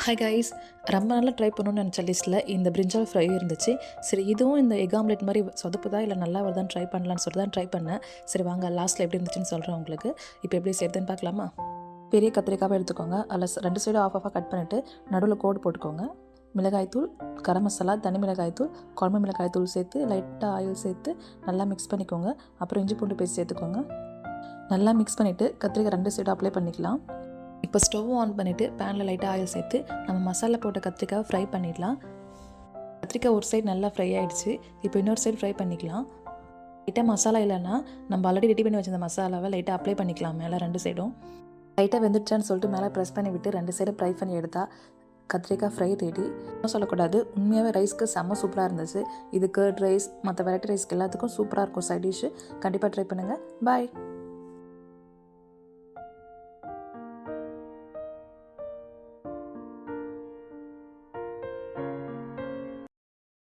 Hi guys, ரொம்ப நாளாக try பண்ணணும்னு நினச்ச லிஸ்ட்டில் இந்த பிரிஞ்சால் ஃப்ரை இருந்துச்சு. சரி, இதுவும் இந்த எக் ஆம்லெட் மாதிரி சொதப்புதா இல்லை நல்லா வருதான்னு ட்ரை பண்ணலான்னு சொல்லிட்டு தான் ட்ரை பண்ணேன். சரி வாங்க, லாஸ்ட்டில் எப்படி இருந்துச்சுன்னு சொல்கிறேன் உங்களுக்கு. இப்போ எப்படி செய்யுதுன்னு பார்க்கலாமா? பெரிய கத்திரிக்காவை எடுத்துக்கோங்க. அதில் 2 சைடும் ஆஃப் கட் பண்ணிவிட்டு நடுவில் கோடு போட்டுக்கோங்க. மிளகாய்த்தூள், கரம் மசாலா, தனி மிளகாய்த்தூள், குழம்பு மிளகாய்த்தூள் சேர்த்து லைட்டாக ஆயில் சேர்த்து நல்லா மிக்ஸ் பண்ணிக்கோங்க. அப்புறம் இஞ்சி பூண்டு பேஸ்ட் சேர்த்துக்கோங்க. நல்லா மிக்ஸ் பண்ணிவிட்டு கத்திரிக்காய் 2 சைடும் அப்ளை பண்ணிக்கலாம். இப்போ ஸ்டவ் ஆன் பண்ணிவிட்டு பேனில் லைட்டாக ஆயில் சேர்த்து நம்ம மசாலா போட்ட கத்திரிக்காய் ஃப்ரை பண்ணிடலாம். கத்திரிக்காய் ஒரு சைடு நல்லா ஃப்ரை ஆகிடுச்சு. இப்போ இன்னொரு சைடு ஃப்ரை பண்ணிக்கலாம். லைட்டாக மசாலா இல்லைன்னா நம்ம ஆல்ரெடி ரெடி பண்ணி வச்சிருந்த மசாலாவை லைட்டாக அப்ளை பண்ணிக்கலாம். மேலே 2 சைடும் லைட்டாக வெந்துடுச்சான்னு சொல்லிட்டு மேலே ப்ரெஸ் பண்ணி விட்டு 2 சைடும் ஃப்ரை பண்ணி எடுத்தால் கத்திரிக்காய் ஃப்ரை ரெடி. சொல்லக்கூடாது, உண்மையாகவே ரைஸ்க்கு செம்ம சூப்பராக இருந்துச்சு. இது கர்ட் ரைஸ், மற்ற வெரைட்டி ரைஸ்க்கு எல்லாத்துக்கும் சூப்பராக இருக்கும் சைட் டிஷ்ஷு. கண்டிப்பாக ட்ரை பண்ணுங்கள். பாய்.